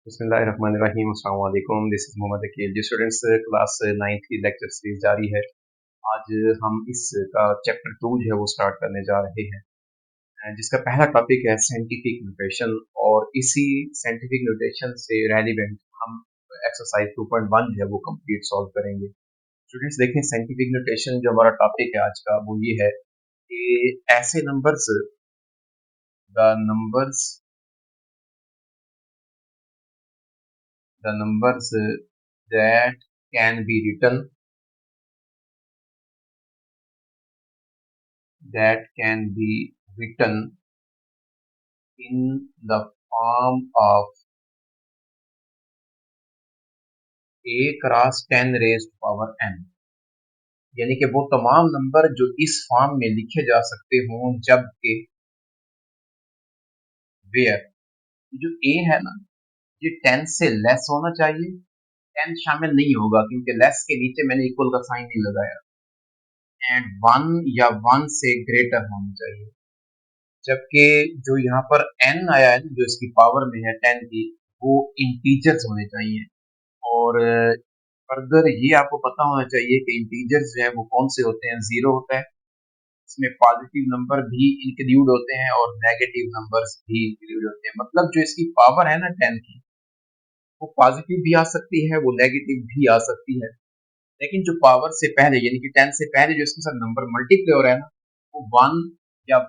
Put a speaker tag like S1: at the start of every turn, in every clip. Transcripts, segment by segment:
S1: बिस्मिल्लाहिर्रहमानिर्रहीम। अस्सलाम वालेकुम। This is Mohammad Akeel. जी स्टूडेंट्स, क्लास 9th की लेक्चर सीरीज जारी है। आज हम इसका चैप्टर 2 जो है वो स्टार्ट करने जा रहे हैं, जिसका पहला टॉपिक है साइंटिफिक नोटेशन। और इसी साइंटिफिक नोटेशन से रेलिवेंट हम एक्सरसाइज 2.1 जो है वो कंप्लीट सॉल्व करेंगे। स्टूडेंट्स देखें, साइंटिफिक नोटेशन जो हमारा टॉपिक है आज का वो ये है कि ऐसे numbers, the numbers that can be written in the form of a cross 10 raised to power n। यानी कि वो तमाम नंबर जो इस फॉर्म में लिखे जा सकते हों, जबकि वेयर जो a है ना, ये 10 से लेस होना चाहिए। 10 शामिल नहीं होगा क्योंकि लेस के नीचे मैंने इक्वल का साइन नहीं लगाया। एंड 1 या 1 से ग्रेटर होना चाहिए। जबकि जो यहाँ पर n आया है, जो इसकी पावर में है 10 की, वो इंटीजर्स होने चाहिए। और फर्दर ये आपको पता होना चाहिए कि इंटीजर्स जो है वो कौन से होते हैं। जीरो होता है, इसमें पॉजिटिव नंबर भी इंक्लूड होते हैं और नेगेटिव नंबर्स भी इंक्लूड होते हैं। मतलब जो इसकी पावर है ना 10 की, वो पॉजिटिव भी आ सकती है, वो नेगेटिव भी आ सकती है। लेकिन जो पावर से पहले यानी कि 10 से पहले जो इसके साथ नंबर मल्टीप्लाई हो रहा है ना, वो 1 या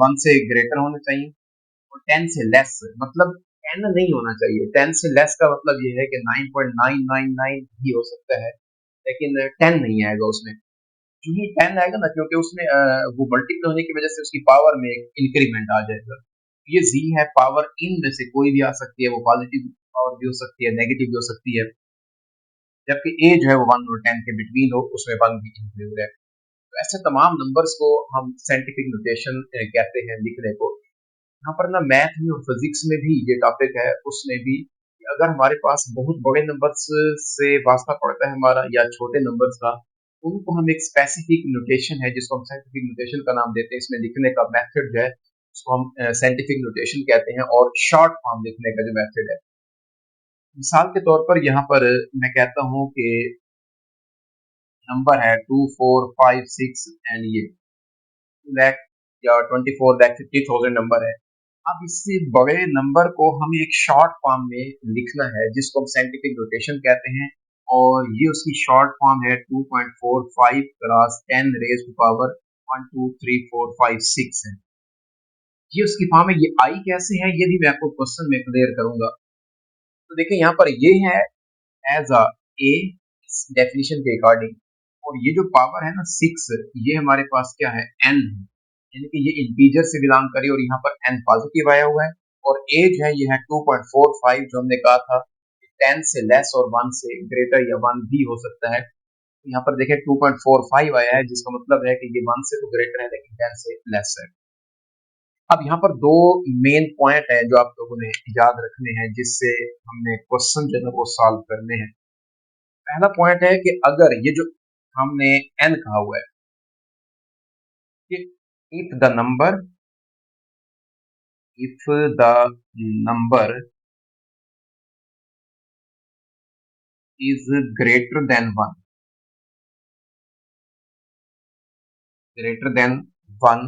S1: 1 से ग्रेटर होना चाहिए। और 10 से लेस मतलब 10 नहीं होना चाहिए। 10 से लेस का मतलब ये है कि 9.999 भी हो सकता है, लेकिन 10 नहीं आएगा उसमें। जो ही 10 आएगा ना, क्योंकि उसमें वो मल्टीप्लाई होने की वजह से उसकी पावर में एक इंक्रीमेंट आ जाएगा। ये जी है, पावर इन में से कोई भी आ सकती है, वो पॉजिटिव पावर भी हो सकती है, नेगेटिव भी हो सकती है। जबकि ए जो है वो 1 और 10 के बिटवीन हो, उसमें 1 भी इंक्लूड है। तो ऐसे तमाम नंबर्स को हम साइंटिफिक नोटेशन कहते हैं लिखने को। यहाँ पर ना मैथ में और फिजिक्स में भी ये टॉपिक है, उसमें भी अगर हमारे पास बहुत बड़े नंबर्स से वास्ता पड़ता है हमारा या छोटे नंबर्स का, उनको हम एक स्पेसिफिक नोटेशन है जिसको हम साइंटिफिक नोटेशन का नाम देते हैं। इसमें लिखने का मेथड जो है उसको हम साइंटिफिक नोटेशन कहते हैं, और शॉर्ट फॉर्म लिखने का जो मेथड है। मिसाल के तौर पर यहाँ पर मैं कहता हूँ कि नंबर है 2456 एंड ये 2 लाख या 24,50,000 नंबर है। अब इससे बड़े नंबर को हमें एक शॉर्ट फॉर्म में लिखना है जिसको हम साइंटिफिक नोटेशन कहते हैं। और ये उसकी शॉर्ट फॉर्म है 2.45 क्रॉस 10 रेज टू पावर 1 2 3 4 5 6 है। ये उसकी फॉर्म है। ये आई कैसे है ये भी मैं आपको क्वेश्चन में क्लियर करूंगा। तो देखिए यहाँ पर ये है एज अ ए डेफिनेशन के अकॉर्डिंग। और ये जो पावर है ना 6, ये हमारे पास क्या है, एन है। यानी कि ये इंटीजर से बिलोंग करे और यहाँ पर एन पॉजिटिव आया हुआ है। और ए जो है ये है 2.45, जो हमने कहा था 10 से लेस और 1 से ग्रेटर या 1 भी हो सकता है। तो यहाँ पर देखिए 2.45 आया है, जिसका मतलब है कि ये 1 से तो ग्रेटर है लेकिन 10 से लेस है। अब यहाँ पर दो मेन पॉइंट है जो आप लोगों ने याद रखने हैं, जिससे हमने क्वेश्चन जो है वो सॉल्व करने हैं। पहला पॉइंट है कि अगर ये जो हमने एन कहा हुआ है कि if the number is greater than 1,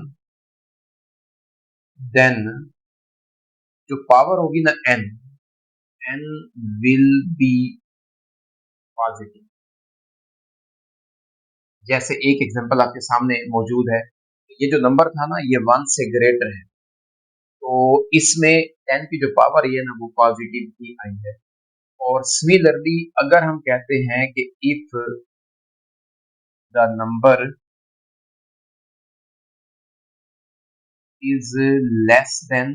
S1: then जो पावर होगी ना n will be पॉजिटिव। जैसे एक एग्जांपल आपके सामने मौजूद है, ये जो नंबर था ना ये 1 से ग्रेटर है, तो इसमें 10 की जो पावर है ना वो पॉजिटिव की आई है। और सिमिलरली अगर हम कहते हैं कि if the number is less than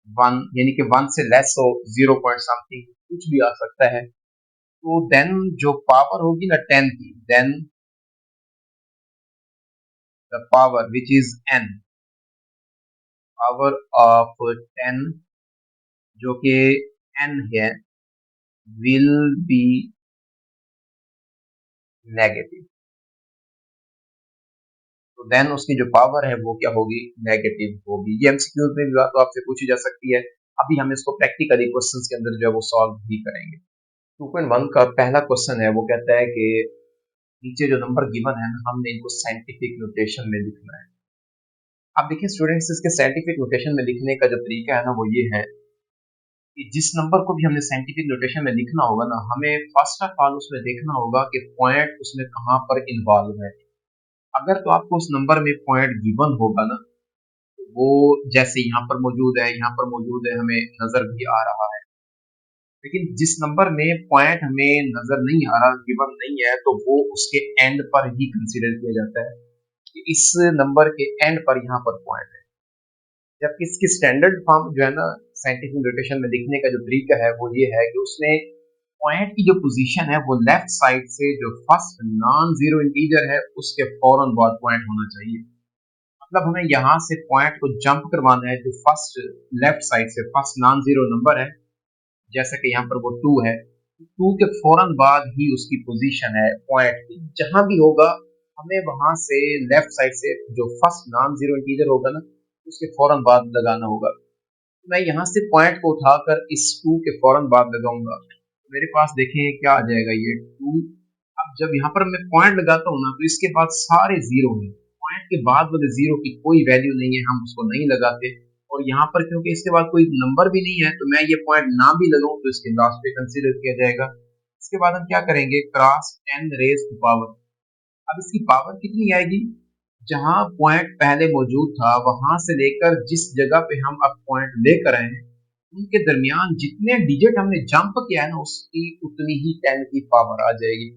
S1: 1, यानी कि 1 से लेस हो, 0 पॉइंट समथिंग कुछ भी आ सकता है, तो देन जो पावर होगी ना 10 की, then the power which is n, power of 10 जो कि n है, विल बी नेगेटिव। तो देन उसकी जो पावर है वो क्या होगी, नेगेटिव होगी। ये एमसीक्यू में भी बात तो आपसे पूछी जा सकती है। अभी हम इसको प्रैक्टिकली क्वेश्चंस के अंदर जो है वो सॉल्व भी करेंगे। 2.1 का पहला क्वेश्चन है, वो कहता है कि नीचे जो नंबर गिवन है ना, हमने इनको साइंटिफिक नोटेशन में लिखना है। अब देखिए स्टूडेंट्स, इसके साइंटिफिक नोटेशन में लिखने का जो तरीका है ना, वो ये है कि जिस नंबर को भी हमने साइंटिफिक नोटेशन में लिखना होगा ना, हमें फर्स्ट ऑफ ऑल उसमें देखना होगा कि पॉइंट उसमें कहाँ पर इन्वॉल्व है। अगर तो आपको उस नंबर में पॉइंट गिवन होगा ना, वो जैसे यहाँ पर मौजूद है, यहाँ पर मौजूद है, हमें नजर भी आ रहा है। लेकिन जिस नंबर में पॉइंट हमें नजर नहीं आ रहा, गिवन नहीं है, तो वो उसके एंड पर ही कंसीडर किया जाता है कि इस नंबर के एंड पर यहाँ पर पॉइंट है। जबकि इसकी स्टैंडर्ड फॉर्म जो है ना, साइंटिफिक नोटेशन में लिखने का जो तरीका है वो ये है कि उसने पॉइंट की जो पोजीशन है वो लेफ्ट साइड से जो फर्स्ट नॉन जीरो इंटीजर है उसके फौरन बाद पॉइंट होना चाहिए। मतलब हमें यहाँ से पॉइंट को जंप करवाना है, जो फर्स्ट लेफ्ट साइड से फर्स्ट नॉन जीरो नंबर है, जैसा कि यहाँ पर वो 2 है, 2 के फौरन बाद ही उसकी पोजीशन है पॉइंट की। जहां भी होगा हमें वहां से लेफ्ट साइड से जो फर्स्ट नॉन जीरो इंटीजर होगा ना, उसके फौरन बाद लगाना होगा। मैं यहाँ से पॉइंट को उठाकर इस 2 के फौरन बाद लगाऊंगा, तो मेरे पास देखें क्या आ जाएगा, ये 2। अब जब यहाँ पर मैं पॉइंट लगाता हूँ ना, तो इसके बाद सारे जीरो हैं, पॉइंट के बाद वाले जीरो की कोई वैल्यू नहीं है, हम उसको नहीं लगाते। और यहाँ पर क्योंकि इसके बाद कोई नंबर भी नहीं है, तो मैं ये पॉइंट ना भी लगाऊं तो इसके लास्ट पे कंसीडर किया जाएगा। इसके बाद हम क्या करेंगे, क्रॉस 10 रेज टू पावर। अब इसकी पावर कितनी आएगी, जहां पॉइंट पहले मौजूद था वहां से लेकर जिस जगह पे हम अब पॉइंट लेकर आए हैं, उनके दरमियान जितने डिजिट हमने जंप किया है ना, उसकी उतनी ही 10 की पावर आ जाएगी।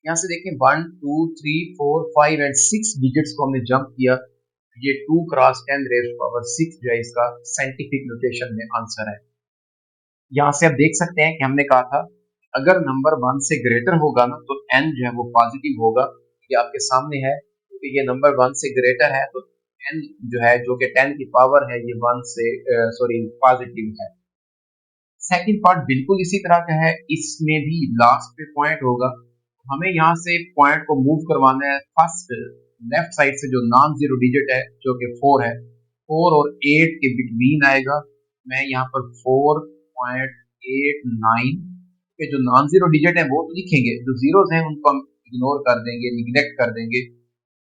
S1: यहाँ से देखें 1 2 3 4 5 एंड 6 डिजिट्स को हमने जंप किया, ये 2 क्रॉस 10 रेज पावर 6 जो है इसका साइंटिफिक नोटेशन में आंसर है। यहाँ से आप देख सकते हैं कि हमने कहा था अगर नंबर 1 से ग्रेटर होगा ना, तो n जो है वो पॉजिटिव होगा। ये आपके सामने है, क्योंकि ये नंबर 1 से ग्रेटर है, तो n जो है जो कि 10 की पावर है, ये 1 से सॉरी पॉजिटिव है। सेकंड पार्ट बिल्कुल इसी तरह का है, इसमें भी लास्ट पे पॉइंट होगा। हमें यहाँ से पॉइंट को मूव करवाना है फर्स्ट लेफ्ट साइड से, जो नॉन जीरो डिजिट है जो कि 4 है, 4 और 8 के बिटवीन आएगा। मैं यहाँ पर 4.89 के जो नॉन जीरो डिजिट है वो तो लिखेंगे, जो जीरोस हैं उनको हम इग्नोर कर देंगे, निग्लेक्ट कर देंगे।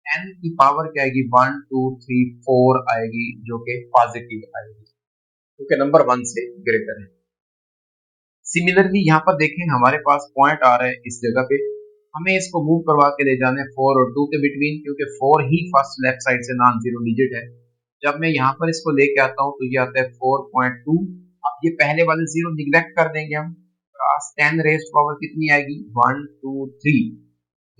S1: n की पावर क्या आएगी, 1 2 3 4 आएगी, जो कि पॉजिटिव आएगी, क्योंकि नंबर 1 से ग्रेटर है। सिमिलरली यहाँ पर देखें हमारे पास पॉइंट आ रहा है इस जगह पे, हमें इसको मूव करवा के ले जाने 4 और 2 के बिटवीन, क्योंकि 4 ही फर्स्ट लेफ्ट साइड से नॉन जीरो डिजिट है। जब मैं यहाँ पर इसको लेके आता हूँ तो ये आता है 4.2। अब ये पहले वाले जीरो निग्लेक्ट कर देंगे हम, क्रॉस 10 रेज पावर कितनी आएगी, 1 2 3।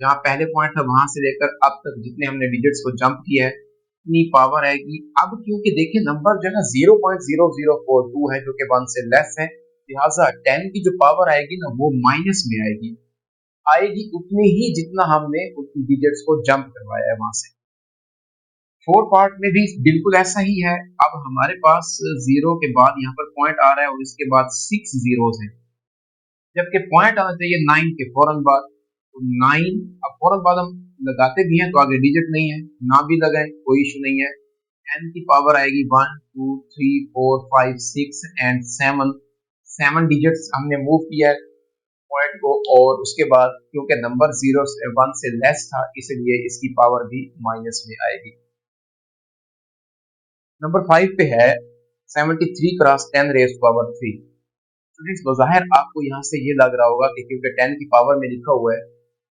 S1: जहाँ पहले पॉइंट था वहां से लेकर अब तक जितने हमने डिजिट्स को जंप किया है, इतनी पावर आएगी। अब क्योंकि देखिए नंबर जो है ना 0.0042 है, जो कि 1 से लेस है, लिहाजा 10 की जो पावर आएगी ना वो माइनस में आएगी, आएगी उतनी ही जितना हमने उन डिजिट्स को जंप करवाया है वहां से। फोर पार्ट में भी बिल्कुल ऐसा ही है। अब हमारे पास जीरो के बाद यहाँ पर पॉइंट आ रहा है और इसके बाद 6 जीरोस हैं, जबकि पॉइंट आना चाहिए 9 के फौरन बाद। तो 9 अब फौरन बाद हम लगाते भी हैं तो आगे डिजिट नहीं है, ना भी लगाए कोई इशू नहीं है। n की पावर आएगी 1 2 3 4 5 6 एंड 7, 7 डिजिट्स हमने मूव किया है पॉइंट को, और उसके बाद क्योंकि नंबर 1 से लेस था, इसलिए इसकी पावर भी माइनस में आएगी। नंबर 5 पे है 73 क्रॉस 10 रेज पावर 3। स्टूडेंट्स बज़ाहिर आपको यहाँ से ये लग रहा होगा कि क्योंकि 10 की पावर में लिखा हुआ है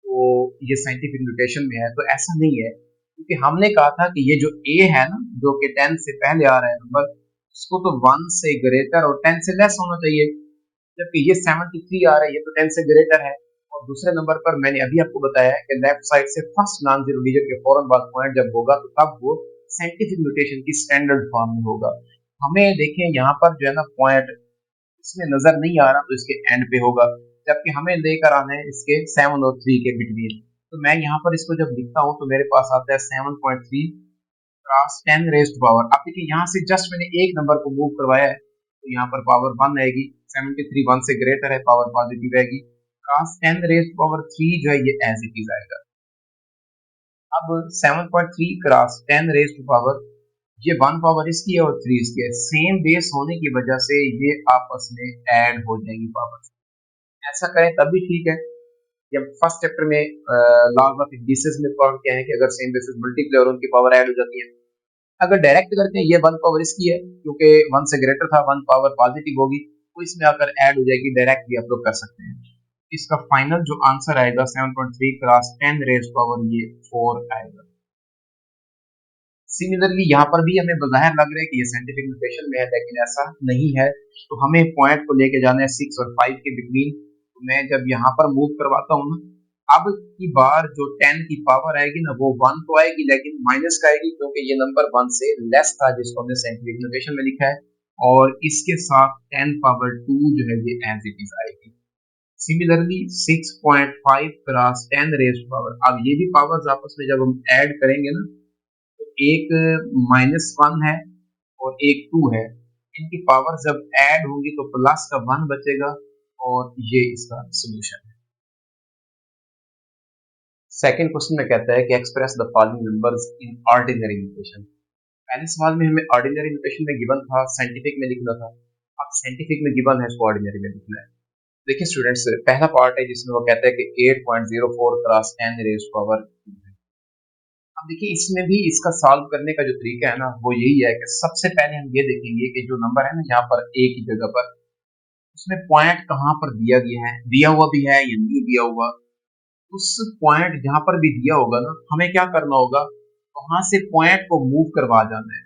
S1: तो ये साइंटिफिक नोटेशन में है, तो ऐसा नहीं है, क्योंकि हमने कहा था कि ये जो a है ना, जो कि 10 से पहले आ रहा है नंबर, इसको तो 1 से ग्रेटर और 10 से लेस होना चाहिए, जबकि ये 73 आ रहा है, ये तो 10 से ग्रेटर है। और दूसरे नंबर पर मैंने अभी आपको बताया है कि लेफ्ट साइड से फर्स्ट नॉन जीरो डिजिट के फौरन बाद पॉइंट जब होगा तो तब वो साइंटिफिक नोटेशन की स्टैंडर्ड फॉर्म में होगा। हमें देखें यहाँ पर जो है ना पॉइंट इसमें नजर नहीं आ रहा, तो इसके एंड पे होगा, जबकि हमें लेकर आना है इसके 7 और 3 के बिटवीन। तो मैं यहाँ पर इसको जब लिखता हूँ तो मेरे पास आता है 7.3 क्रॉस 10 रेज्ड पावर। अब देखिए यहाँ से जस्ट मैंने एक नंबर को मूव करवाया है, तो यहाँ पर पावर 1 आएगी, 73 1 से ग्रेटर है, पावर पॉजिटिव आएगी। क्रॉस 10 रेज्ड पावर 3 जो है ये एज इट इज आएगा। अब 7.3 क्रॉस 10 रेज्ड पावर, ये 1 पावर इसकी है और 3 इसकी है। सेम बेस होने की वजह से ये आपस में ऐड हो जाएंगी पावर। ऐसा करें तब भी ठीक है। जब फर्स्ट चैप्टर में लॉज ऑफ इंडिसेस में पढ़ के हैं कि अगर सेम बेसिस मल्टीप्लाई और उनकी पावर ऐड हो जाती है। अगर डायरेक्ट करते हैं ये 1 पावर इसकी है क्योंकि 1 से ग्रेटर था, 1 पावर पॉजिटिव होगी तो इसमें आकर ऐड हो जाएगी, डायरेक्ट भी आप लोग कर सकते हैं। इसका फाइनल जो आंसर आएगा 7.3 क्रॉस 10 रेज पावर ये 4 आएगा। सिमिलरली यहाँ पर भी हमें बाहर लग रहा है कि ये साइंटिफिक नोटेशन में है, लेकिन ऐसा नहीं है। तो हमें पॉइंट को लेके जाना है 6 और 5 के बिटवीन। तो मैं जब यहाँ पर मूव करवाता हूँ ना, अब की बार जो 10 की पावर आएगी ना वो 1 तो आएगी लेकिन माइनस का आएगी क्योंकि ये नंबर 1 से लेस था जिसको हमने साइंटिफिक नोटेशन में लिखा है, और इसके साथ 10 पावर 2 जो है ये एज इट इज आएगी। सिमिलरली 6.5 क्रॉस 10 रेज पावर, अब ये भी पावर्स आपस में जब हम ऐड करेंगे ना, तो एक -1 है और एक 2 है, इनकी पावर जब ऐड होंगी तो प्लस का 1 बचेगा और ये इसका सोल्यूशन है। सेकंड क्वेश्चन में कहता है कि express the following numbers in ordinary notation. पहले सवाल में हमें ऑर्डिनरी नोटेशन में गिवन था, साइंटिफिक में लिखना था। अब साइंटिफिक में गिवन है, इसको ऑर्डिनरी में लिखना है। देखिए स्टूडेंट्स, पहला पार्ट है जिसमें वो कहता है कि 8.04 क्रॉस 10 रेज पावर। अब देखिए इसमें भी इसका सॉल्व करने का जो तरीका है ना वो यही है कि सबसे पहले हम ये देखेंगे कि जो नंबर है ना यहाँ पर ए की जगह पर, उसमें पॉइंट कहाँ पर दिया गया है, दिया हुआ भी है या नहीं दिया हुआ। उस पॉइंट जहां पर भी दिया होगा ना, हमें क्या करना होगा, वहां से पॉइंट को मूव करवा जाना है।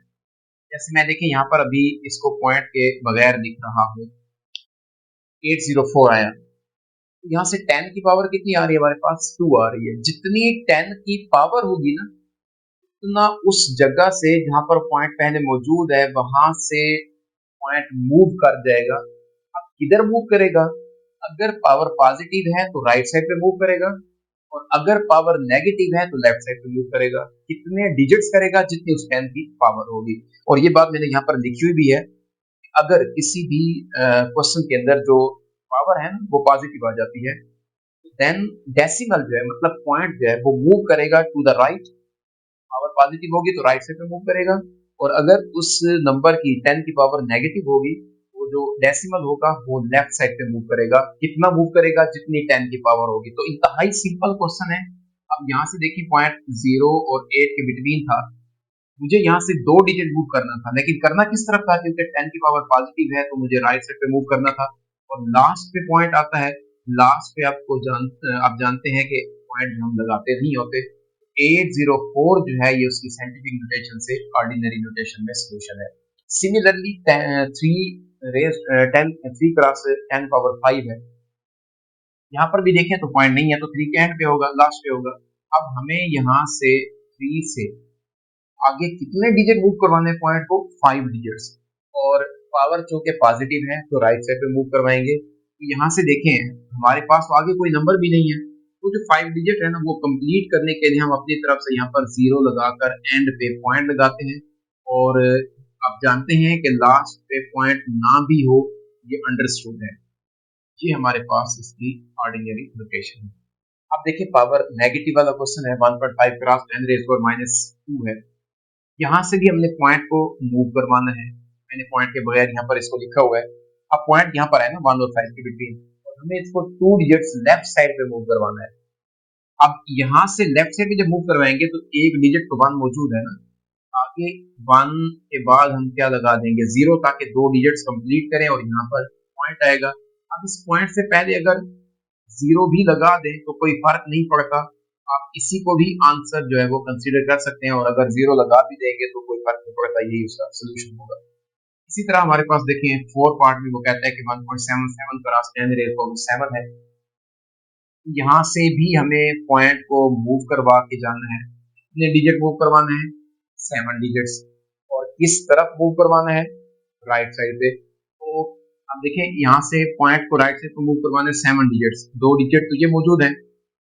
S1: जैसे मैं देखिए यहाँ पर अभी इसको पॉइंट के बगैर लिख रहा हूँ, 804 आया, यहाँ से 10 की पावर कितनी आ रही है, हमारे पास 2 आ रही है। जितनी 10 की पावर होगी ना, उतना उस जगह से जहां पर पॉइंट पहले मौजूद है वहां से पॉइंट मूव कर जाएगा। अब किधर मूव करेगा, अगर पावर पॉजिटिव है तो राइट साइड पे मूव करेगा और अगर पावर नेगेटिव है तो लेफ्ट साइड पे मूव करेगा। कितने डिजिट्स करेगा, जितनी उस 10 की पावर होगी। और ये बात मैंने यहाँ पर लिखी हुई भी है, अगर किसी भी क्वेश्चन के अंदर जो पावर है ना वो पॉजिटिव आ जाती है, देन डेसिमल जो है मतलब पॉइंट जो है वो मूव करेगा to the right. Power positive होगी तो राइट साइड पे मूव करेगा, और अगर उस नंबर की 10 की पावर नेगेटिव होगी, वो जो डेसिमल होगा वो लेफ्ट साइड पे मूव करेगा। कितना मूव करेगा, जितनी 10 की पावर होगी। तो इंतहाई सिंपल क्वेश्चन है। अब यहाँ से देखिए पॉइंट 0 और 8 के बिटवीन था, मुझे यहाँ से 2 डिजिट मूव करना था, लेकिन करना किस तरफ था, क्योंकि 10 की पावर पॉजिटिव है तो मुझे राइट साइड पे मूव करना था। और लास्ट पे पॉइंट आता है, लास्ट पे आप जानते हैं कि पॉइंट हम लगाते नहीं होते। 804 जो है ये उसकी साइंटिफिक नोटेशन से ऑर्डिनरी नोटेशन में सॉल्यूशन है। सिमिलरली 3 क्रॉस 10 पावर 5 है, यहाँ पर भी देखें तो पॉइंट नहीं है तो 3 के एंड पे होगा, लास्ट पे होगा। अब हमें यहाँ से 3 से आगे कितने डिजिट मूव करवाने हैं पॉइंट को, 5 डिजिट्स। और पावर चूंकि पॉजिटिव है तो राइट साइड पे मूव करवाएंगे। तो यहाँ से देखें हमारे पास तो आगे कोई नंबर भी नहीं है, तो जो 5 डिजिट है ना वो कंप्लीट करने के लिए हम अपनी तरफ से यहाँ पर 0 लगाकर एंड पे पॉइंट लगाते हैं। और आप जानते हैं कि लास्ट पे पॉइंट ना भी हो, ये अंडरस्टूड है। ये हमारे पास इसकी ऑर्डिनरी नोटेशन है। अब देखिए पावर नेगेटिव वाला क्वेश्चन है, 1.5 क्रॉस 10 रेज़ पावर -2 है। यहाँ से भी हमने पॉइंट को मूव करवाना है। मैंने पॉइंट के बगैर यहाँ पर इसको लिखा हुआ है। अब पॉइंट यहाँ पर है ना 1 और 5 के बिटवीन, और हमें इसको 2 डिजिट्स लेफ्ट साइड पे मूव करवाना है। अब यहाँ से लेफ्ट साइड पे जब मूव करवाएंगे तो एक डिजिट तो 1 मौजूद है ना, आगे 1 के बाद हम क्या लगा देंगे 0, ताकि 2 डिजिट्स कंप्लीट करें और यहाँ पर पॉइंट आएगा। अब इस पॉइंट से पहले अगर 0 भी लगा दें तो कोई फर्क नहीं पड़ता, आप इसी को भी आंसर जो है वो कंसीडर कर सकते हैं, और अगर 0 लगा भी देंगे तो कोई फर्क नहीं पड़ता, यही उसका सोल्यूशन होगा। इसी तरह हमारे पास देखें 4 पार्ट में वो कहता है कि 1.77 क्रॉस 10 रेज़ पावर 7 है। यहाँ से भी हमें पॉइंट को मूव करवा के जाना है। कितने डिजिट मूव करवाना है, 7 डिजिट्स। और किस तरफ मूव करवाना है, राइट साइड पे। तो अब देखें यहाँ से पॉइंट को राइट साइड पे मूव करवाने 7 डिजिट्स, 2 डिजिट तो ये मौजूद है,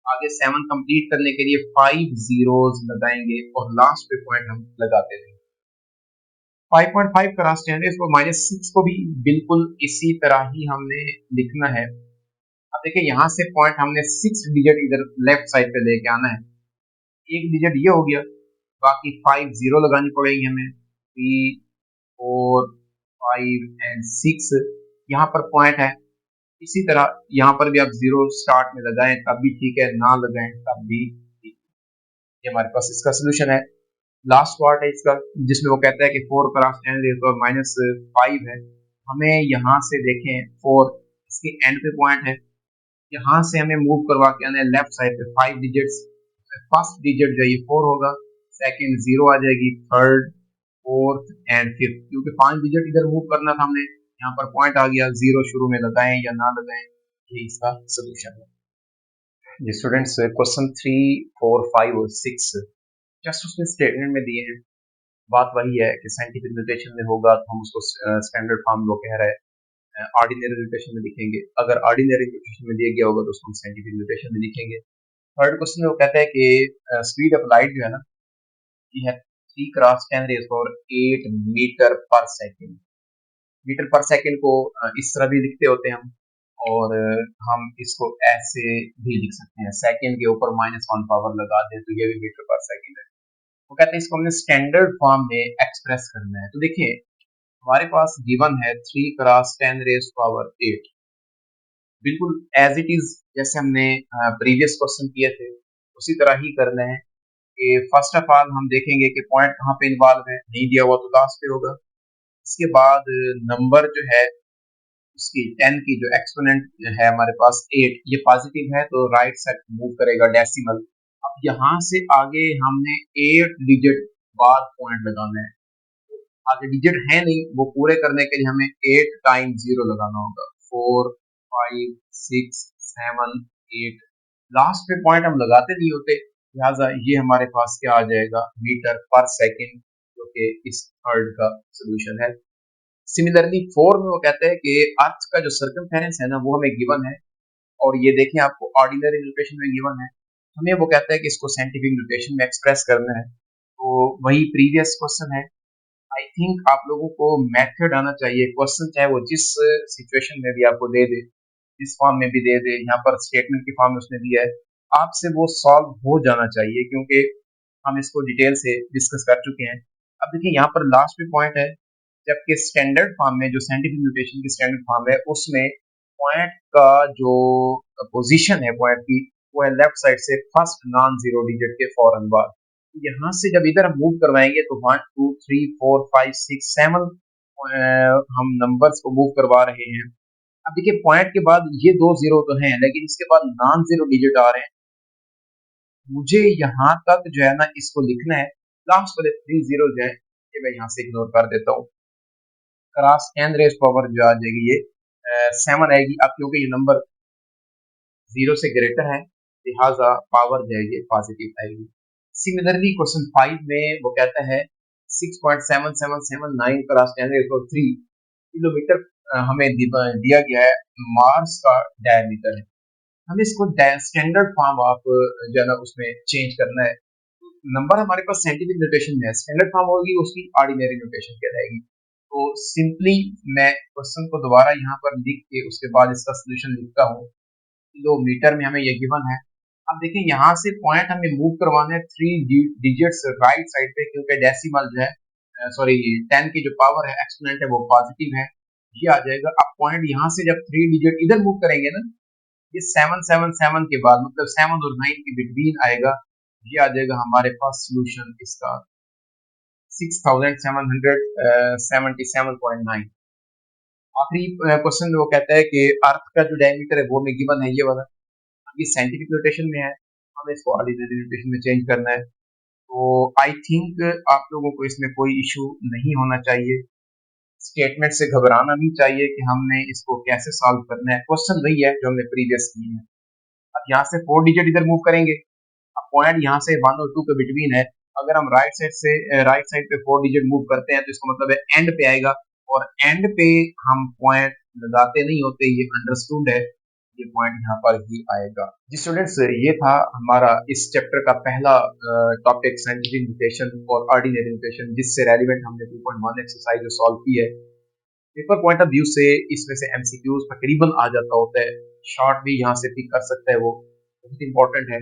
S1: आगे 7 कंप्लीट करने के लिए 5 जीरोस लगाएंगे और लास्ट पे पॉइंट हम लगाते हैं। 5.5 क्रॉस 10 इसको -6 को भी बिल्कुल इसी तरह ही हमने लिखना है। अब देखिए यहाँ से पॉइंट हमने 6 डिजिट इधर लेफ्ट साइड पे लेके आना है। एक डिजिट ये हो गया, बाकी 5 जीरो लगानी पड़ेगी हमें, 3, 4, 5 एंड 6 यहाँ पर पॉइंट है। इसी तरह यहाँ पर भी आप 0 स्टार्ट में लगाएं तब भी ठीक है, ना लगाएं तब भी ठीक है। ये हमारे पास इसका सोल्यूशन है। लास्ट पार्ट है इसका जिसमें वो कहता है कि 4 क्रॉस 10 रेज़ पावर -5 है। हमें यहाँ से देखें 4 इसके एंड पे पॉइंट है, यहाँ से हमें मूव करवा के आना है लेफ्ट साइड पे 5 डिजिट्स। फर्स्ट डिजिट जो ये 4 होगा, सेकंड 0 आ जाएगी, थर्ड, फोर्थ एंड फिफ्थ, क्योंकि 5 डिजिट इधर मूव करना था हमने, यहाँ पर पॉइंट आ गया, 0 शुरू में लगाएं या ना लगाएं, ये इसका सोल्यूशन है। जी स्टूडेंट्स, क्वेश्चन 3, 4, 5 और 6 जस्ट उसमें स्टेटमेंट में दिए हैं। बात वही है कि साइंटिफिक नोटेशन में होगा तो हम उसको स्टैंडर्ड फॉर्म वो कह रहे हैं ऑर्डिनरी नोटेशन में लिखेंगे। अगर ऑर्डिनरी नोटेशन में दिया गया होगा तो उसको हम साइंटिफिक नोटेशन में लिखेंगे। थर्ड क्वेश्चन में वो कहता है कि स्पीड ऑफ लाइट जो है ना, ये है 3 क्रॉस 10 रेज़ पावर 8 मीटर पर सेकंड। मीटर पर सेकंड को इस तरह भी लिखते होते हैं हम, और हम इसको ऐसे भी लिख सकते हैं, सेकंड के ऊपर -1 पावर लगा दें तो ये भी मीटर पर सेकंड है। वो कहते हैं इसको हमने स्टैंडर्ड फॉर्म में एक्सप्रेस करना है। तो देखिए हमारे पास गिवन है 3 क्रॉस 10 रेज़ पावर 8, बिल्कुल एज इट इज जैसे हमने प्रीवियस क्वेश्चन किए थे उसी तरह ही करना है। कि फर्स्ट ऑफ ऑल हम देखेंगे कि पॉइंट कहाँ पे इन्वॉल्व है, नहीं दिया हुआ तो लास्ट पे होगा। इसके बाद नंबर जो है उसकी 10 की जो एक्सपोनेंट है हमारे पास 8, ये पॉजिटिव है तो राइट साइड मूव करेगा डेसिमल। अब यहाँ से आगे हमने 8 डिजिट बाद पॉइंट लगाना है, आगे डिजिट है नहीं, वो पूरे करने के लिए हमें 8 टाइम 0 लगाना होगा। 4, 5, 6, 7, 8, लास्ट पे पॉइंट हम लगाते नहीं होते, लिहाजा ये हमारे पास क्या आ जाएगा, मीटर पर सेकंड, जो कि इस थर्ड का सोल्यूशन है। सिमिलरली 4 में वो कहते हैं कि अर्थ का जो सर्कमफेरेंस है ना वो हमें गिवन है, और ये देखें आपको ऑर्डिनरी नोटेशन में गिवन है। हमें वो कहता है कि इसको साइंटिफिक नोटेशन में एक्सप्रेस करना है, तो वही प्रीवियस क्वेश्चन है। आई थिंक आप लोगों को मेथड आना चाहिए, क्वेश्चन चाहे वो जिस सिचुएशन में भी आपको दे दे, जिस फॉर्म में भी दे दे, यहाँ पर स्टेटमेंट की फॉर्म में उसने दिया है, आपसे वो सॉल्व हो जाना चाहिए, क्योंकि हम इसको डिटेल से डिस्कस कर चुके हैं। अब देखिए यहाँ पर लास्ट में पॉइंट है, जबकि स्टैंडर्ड फॉर्म में जो साइंटिफिक नोटेशन की स्टैंडर्ड फॉर्म है उसमें पॉइंट का जो पोजीशन है पॉइंट की, वो है लेफ्ट साइड से फर्स्ट नॉन जीरो डिजिट के फौरन बाद। यहाँ से जब इधर हम मूव करवाएंगे तो 1, 2, 3, 4, 5, 6, 7 हम नंबर्स को मूव करवा रहे हैं। अब देखिए पॉइंट के बाद ये 2 जीरो तो हैं, लेकिन इसके बाद नॉन जीरो डिजिट आ रहे हैं। मुझे यहाँ तक जो है ना इसको लिखना है, लास्ट वाले 3 जीरो जो है ये मैं यहाँ से इग्नोर कर देता हूँ। क्रॉस 10 रेज़ पावर जो आ जाएगी ये 7 आएगी। अब क्योंकि ये नंबर 0 से ग्रेटर है लिहाजा पावर जो है ये पॉजिटिव आएगी। सिमिलरली क्वेश्चन 5 में वो कहता है 6.7779 क्रॉस 10 रेज़ पावर 3 किलोमीटर हमें दिया गया है, मार्स का डायमीटर है। हमें इसको स्टैंडर्ड फॉर्म आप जो है ना उसमें चेंज करना है। नंबर हमारे पास साइंटिफिक नोटेशन में है, स्टैंडर्ड फॉर्म होगी उसकी ऑर्डिनरी नोटेशन कहलाएगी। तो सिंपली मैं क्वेश्चन को दोबारा यहाँ पर लिख के उसके बाद इसका सोल्यूशन लिखता हूँ। किलोमीटर में हमें ये गिवन है। अब देखिए यहाँ से पॉइंट हमें मूव करवाना है 3 डिजिट्स राइट साइड पे, क्योंकि डेसिमल जो है सॉरी 10 की जो पावर है एक्सपोनेंट है वो पॉजिटिव है, ये आ जाएगा। अब पॉइंट यहाँ से जब 3 डिजिट इधर मूव करेंगे ना, ये 777 के बाद मतलब 7 और 9 के बिटवीन आएगा, ये आ जाएगा हमारे पास सोल्यूशन इसका 6777.9। आखिरी क्वेश्चन में वो कहता है कि अर्थ का जो डायमीटर है वो हमें गिवन है ये वाला, ये साइंटिफिक नोटेशन में है, हमें इसको ऑर्डिनरी नोटेशन में चेंज करना है। तो आई थिंक आप लोगों को इसमें कोई इशू नहीं होना चाहिए, स्टेटमेंट से घबराना नहीं चाहिए कि हमने इसको कैसे सॉल्व करना है। क्वेश्चन वही है जो हमने प्रीवियस किए हैं। अब यहाँ से 4 डिजिट इधर मूव करेंगे, अब पॉइंट यहाँ से 1 और 2 के बिटवीन है, अगर हम राइट साइड पे 4 डिजिट मूव करते हैं तो इसका मतलब है एंड पे आएगा, और एंड पे हम पॉइंट लगाते नहीं होते, ये अंडरस्टूड है, ये पॉइंट यहाँ पर ही आएगा। जी स्टूडेंट्स, ये था हमारा इस चैप्टर का पहला टॉपिक साइंटिफिक नोटेशन और ऑर्डिनरी नोटेशन, जिससे रेलिवेंट हमने 2.1 एक्सरसाइज सॉल्व की है। पेपर पॉइंट ऑफ व्यू से इसमें से एमसीक्यूज तकरीबन आ जाता होता है, शॉर्ट भी यहाँ से पिक कर सकता है, वो बहुत इंपॉर्टेंट है।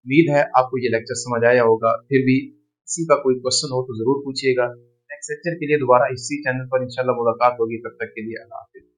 S1: उम्मीद है आपको ये लेक्चर समझ आया होगा, फिर भी किसी का कोई क्वेश्चन हो तो जरूर पूछिएगा। नेक्स्ट लेक्चर के लिए दोबारा इसी चैनल पर इंशाल्लाह मुलाकात होगी। तब तक के लिए अल्लाह हाफिज।